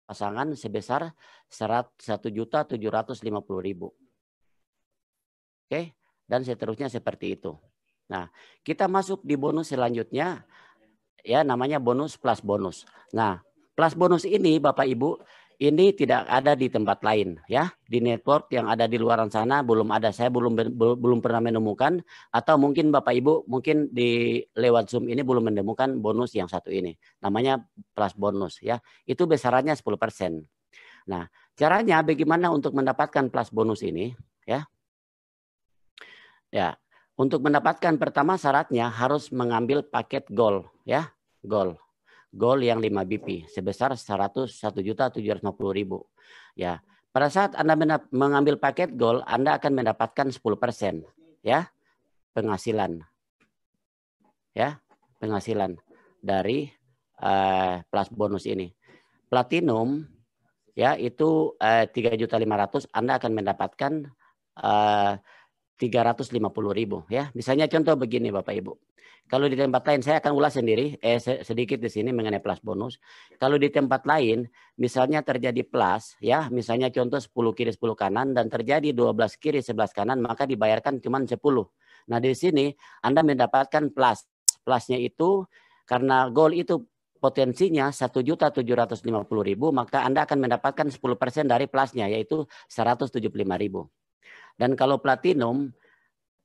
pasangan sebesar 1.750.000. Oke, dan seterusnya seperti itu. Nah, kita masuk di bonus selanjutnya, ya namanya bonus plus bonus. Nah, plus bonus ini Bapak Ibu, ini tidak ada di tempat lain, ya. Di network yang ada di luaran sana belum ada. Saya belum pernah menemukan, atau mungkin Bapak Ibu mungkin di lewat Zoom ini belum menemukan bonus yang satu ini. Namanya plus bonus, ya. Itu besarannya 10%. Nah, caranya bagaimana untuk mendapatkan plus bonus ini, ya? Ya, untuk mendapatkan pertama syaratnya harus mengambil paket gold, ya, gold yang 5 BP sebesar 101.750.000. Ya, pada saat Anda mengambil paket gold, Anda akan mendapatkan 10%, ya, penghasilan, ya, penghasilan dari plus bonus ini. Platinum, ya, itu 3.500.000, Anda akan mendapatkan 350.000, ya. Misalnya contoh begini Bapak Ibu. Kalau di tempat lain saya akan ulas sendiri sedikit di sini mengenai plus bonus. Kalau di tempat lain misalnya terjadi plus, ya, misalnya contoh 10 kiri 10 kanan dan terjadi 12 kiri 11 kanan, maka dibayarkan cuma 10. Nah, di sini Anda mendapatkan plus. Plusnya itu karena gold itu potensinya 1.750.000, maka Anda akan mendapatkan 10% dari plusnya, yaitu 175.000. Dan kalau platinum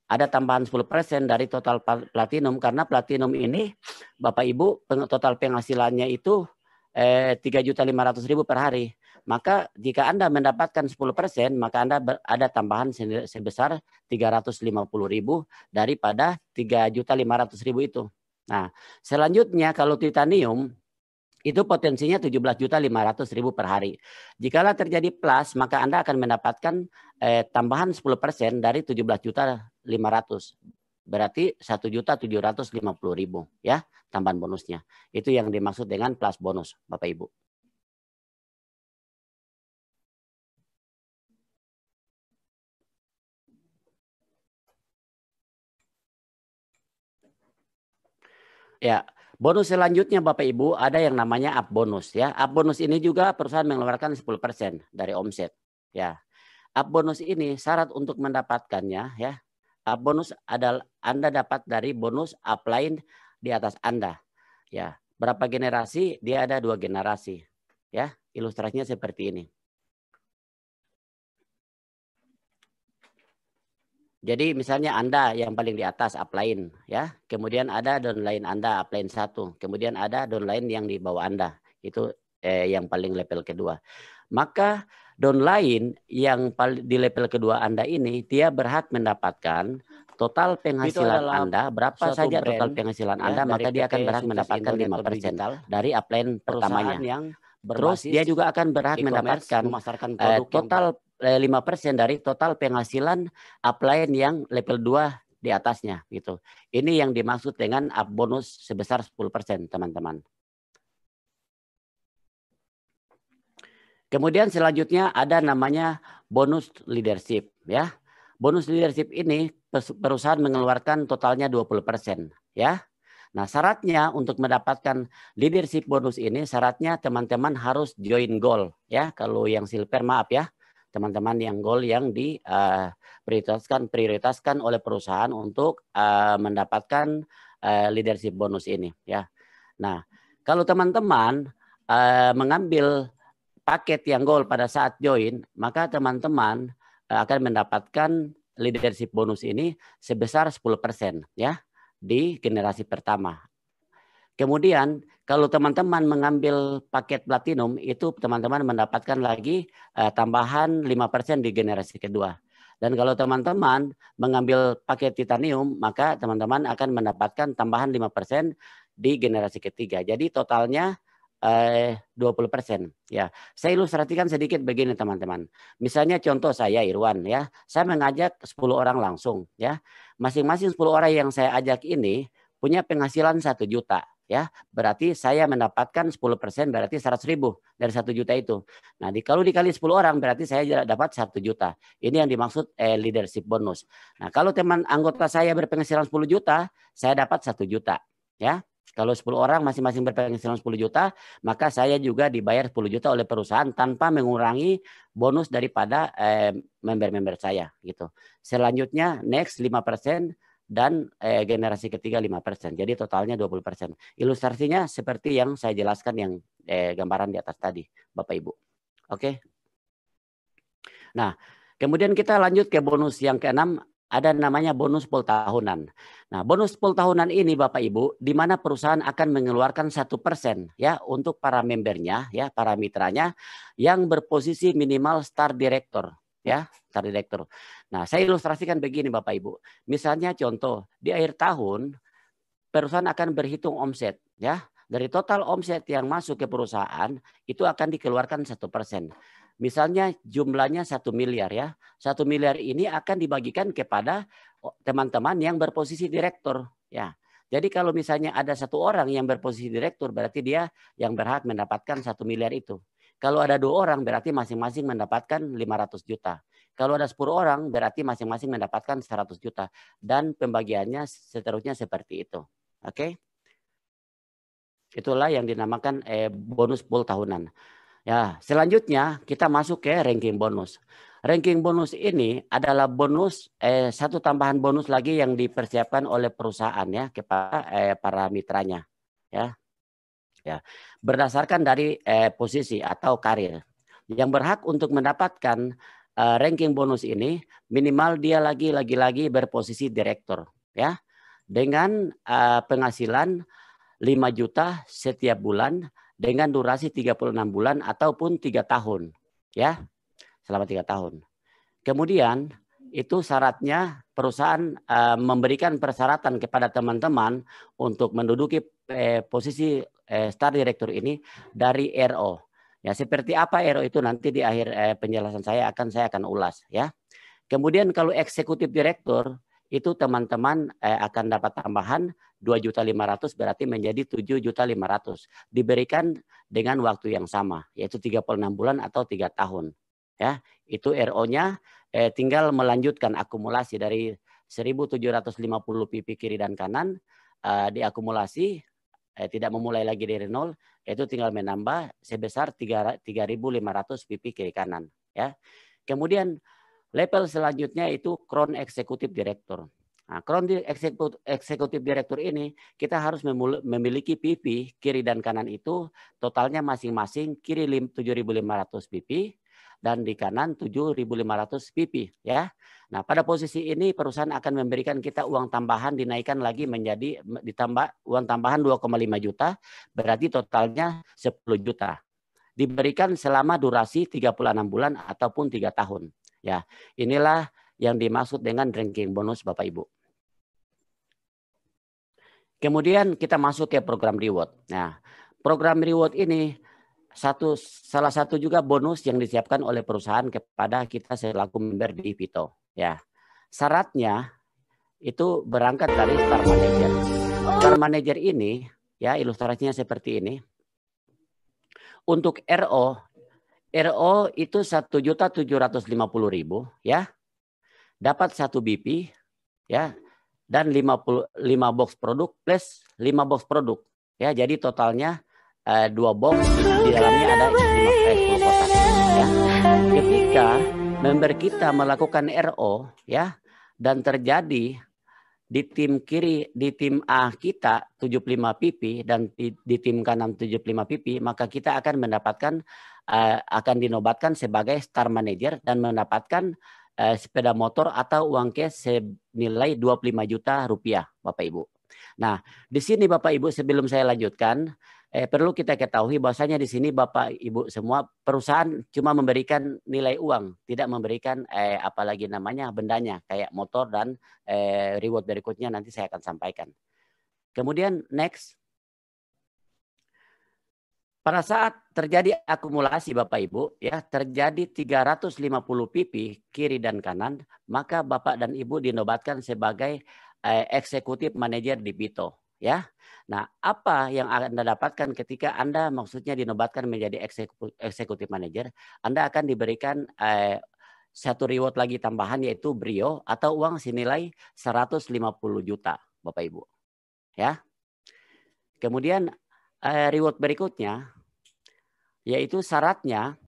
ada tambahan 10% dari total platinum, karena platinum ini Bapak Ibu total penghasilannya itu 3.500.000 per hari. Maka jika Anda mendapatkan 10%, maka Anda ada tambahan sebesar 350.000 daripada 3.500.000 itu. Nah, selanjutnya kalau titanium itu potensinya 17.500.000 per hari. Jikalau terjadi plus, maka Anda akan mendapatkan tambahan 10% dari 17.500.000. Berarti 1.750.000, ya, tambahan bonusnya. Itu yang dimaksud dengan plus bonus, Bapak Ibu. Ya, bonus selanjutnya Bapak Ibu ada yang namanya up bonus, ya. Up bonus ini juga perusahaan mengeluarkan 10% dari omset, ya. Up bonus ini syarat untuk mendapatkannya, ya. Up bonus adalah Anda dapat dari bonus upline di atas Anda, ya. Berapa generasi? Dia ada 2 generasi, ya. Ilustrasinya seperti ini. Jadi misalnya Anda yang paling di atas upline, ya. Kemudian ada downline Anda upline 1. Kemudian ada downline yang di bawah Anda. Itu yang paling level kedua. Maka downline yang di level kedua Anda ini dia berhak mendapatkan total penghasilan Anda berapa saja total penghasilan Anda, maka dia akan berhak mendapatkan 5% dari upline pertamanya. Terus dia juga akan berhak mendapatkan total 5% dari total penghasilan upline yang level 2 di atasnya gitu. Ini yang dimaksud dengan up bonus sebesar 10%, teman-teman. Kemudian selanjutnya ada namanya bonus leadership, ya. Bonus leadership ini perusahaan mengeluarkan totalnya 20%, ya. Nah, syaratnya untuk mendapatkan leadership bonus ini syaratnya teman-teman harus join gold, ya. Kalau yang silver maaf ya. Teman-teman yang gold yang prioritaskan oleh perusahaan untuk mendapatkan leadership bonus ini, ya. Nah, kalau teman-teman mengambil paket yang gold pada saat join, maka teman-teman akan mendapatkan leadership bonus ini sebesar 10%, ya, di generasi pertama. Kemudian kalau teman-teman mengambil paket platinum, itu teman-teman mendapatkan lagi tambahan 5% di generasi kedua. Dan kalau teman-teman mengambil paket titanium, maka teman-teman akan mendapatkan tambahan 5% di generasi ketiga. Jadi totalnya 20%. Ya, saya ilustrasikan sedikit begini teman-teman. Misalnya contoh saya Irwan, ya. Saya mengajak 10 orang langsung, ya. Masing-masing 10 orang yang saya ajak ini punya penghasilan 1 juta. Ya, berarti saya mendapatkan 10% berarti 100.000 dari 1 juta itu. Nah, kalau dikali 10 orang berarti saya dapat 1 juta. Ini yang dimaksud leadership bonus. Nah, kalau teman anggota saya berpenghasilan 10 juta, saya dapat 1 juta. Ya, Kalau 10 orang masing-masing berpenghasilan 10 juta, maka saya juga dibayar 10 juta oleh perusahaan tanpa mengurangi bonus daripada member-member saya gitu. Selanjutnya next 5% dan generasi ketiga 5%. Jadi totalnya 20%. Ilustrasinya seperti yang saya jelaskan yang gambaran di atas tadi, Bapak Ibu. Oke. Nah, kemudian kita lanjut ke bonus yang keenam, ada namanya bonus pool tahunan. Nah, bonus pool tahunan ini Bapak Ibu, di mana perusahaan akan mengeluarkan 1% ya untuk para membernya ya, para mitranya yang berposisi minimal star director ya, star director. Nah, saya ilustrasikan begini Bapak Ibu. Misalnya contoh, di akhir tahun perusahaan akan berhitung omset ya. Dari total omset yang masuk ke perusahaan itu akan dikeluarkan 1%. Misalnya jumlahnya 1 miliar ya. 1 miliar ini akan dibagikan kepada teman-teman yang berposisi direktur ya. Jadi kalau misalnya ada satu orang yang berposisi direktur berarti dia yang berhak mendapatkan 1 miliar itu. Kalau ada 2 orang berarti masing-masing mendapatkan 500 juta. Kalau ada 10 orang berarti masing-masing mendapatkan 100 juta. Dan pembagiannya seterusnya seperti itu. Oke. Itulah yang dinamakan bonus pool tahunan. Ya, selanjutnya kita masuk ke ranking bonus. Ranking bonus ini adalah bonus satu tambahan bonus lagi yang dipersiapkan oleh perusahaan ya kepada para mitranya ya. Ya, berdasarkan dari posisi atau karir. Yang berhak untuk mendapatkan ranking bonus ini minimal dia lagi-lagi berposisi direktur ya. Dengan penghasilan 5 juta setiap bulan dengan durasi 36 bulan ataupun 3 tahun. Ya, selama 3 tahun. Kemudian itu syaratnya perusahaan memberikan persyaratan kepada teman-teman untuk menduduki posisi star director ini dari RO. Ya, seperti apa RO itu nanti di akhir penjelasan saya akan ulas ya. Kemudian kalau eksekutif direktur itu teman-teman akan dapat tambahan 2.500.000 berarti menjadi 7.500.000 diberikan dengan waktu yang sama yaitu 36 bulan atau 3 tahun ya. Itu RO-nya tinggal melanjutkan akumulasi dari 1.750 PP kiri dan kanan diakumulasi tidak memulai lagi dari nol, itu tinggal menambah sebesar 3.500 PP kiri kanan ya. Kemudian level selanjutnya itu Crown Executive Director. Nah, Crown Executive Director ini kita harus memiliki PP kiri dan kanan itu totalnya masing-masing kiri 7.500 PP dan di kanan 7.500 PP ya. Nah, pada posisi ini perusahaan akan memberikan kita uang tambahan dinaikkan lagi menjadi ditambah uang tambahan 2,5 juta berarti totalnya 10 juta. Diberikan selama durasi 36 bulan ataupun 3 tahun. Ya, inilah yang dimaksud dengan ranking bonus Bapak Ibu. Kemudian kita masuk ke program reward. Nah, program reward ini salah satu juga bonus yang disiapkan oleh perusahaan kepada kita selaku member di Vito. Ya, syaratnya itu berangkat dari Star Manager. Star Manager ini, ya ilustrasinya seperti ini. Untuk RO itu 1.750.000 ya. Dapat 1 BP ya dan 5 box produk plus 5 box produk ya. Jadi totalnya 2 box di dalamnya ada 10 kotak ya. Ketika member kita melakukan RO ya dan terjadi di tim kiri, di tim A kita 75 PP dan di tim kanan 75 PP, maka kita akan mendapatkan akan dinobatkan sebagai star manager dan mendapatkan sepeda motor atau uang cash senilai 25 juta rupiah, Bapak Ibu. Nah, di sini Bapak Ibu sebelum saya lanjutkan, perlu kita ketahui bahwasanya di sini Bapak Ibu semua perusahaan cuma memberikan nilai uang, tidak memberikan apalagi namanya bendanya kayak motor dan reward berikutnya nanti saya akan sampaikan. Kemudian next. Pada saat terjadi akumulasi Bapak Ibu ya terjadi 350 PP kiri dan kanan, maka Bapak dan Ibu dinobatkan sebagai eksekutif manajer di Vito ya. Nah, apa yang Anda dapatkan ketika Anda maksudnya dinobatkan menjadi eksekutif manajer? Anda akan diberikan satu reward lagi tambahan yaitu Brio atau uang senilai 150 juta Bapak Ibu. Ya. Kemudian reward berikutnya yaitu syaratnya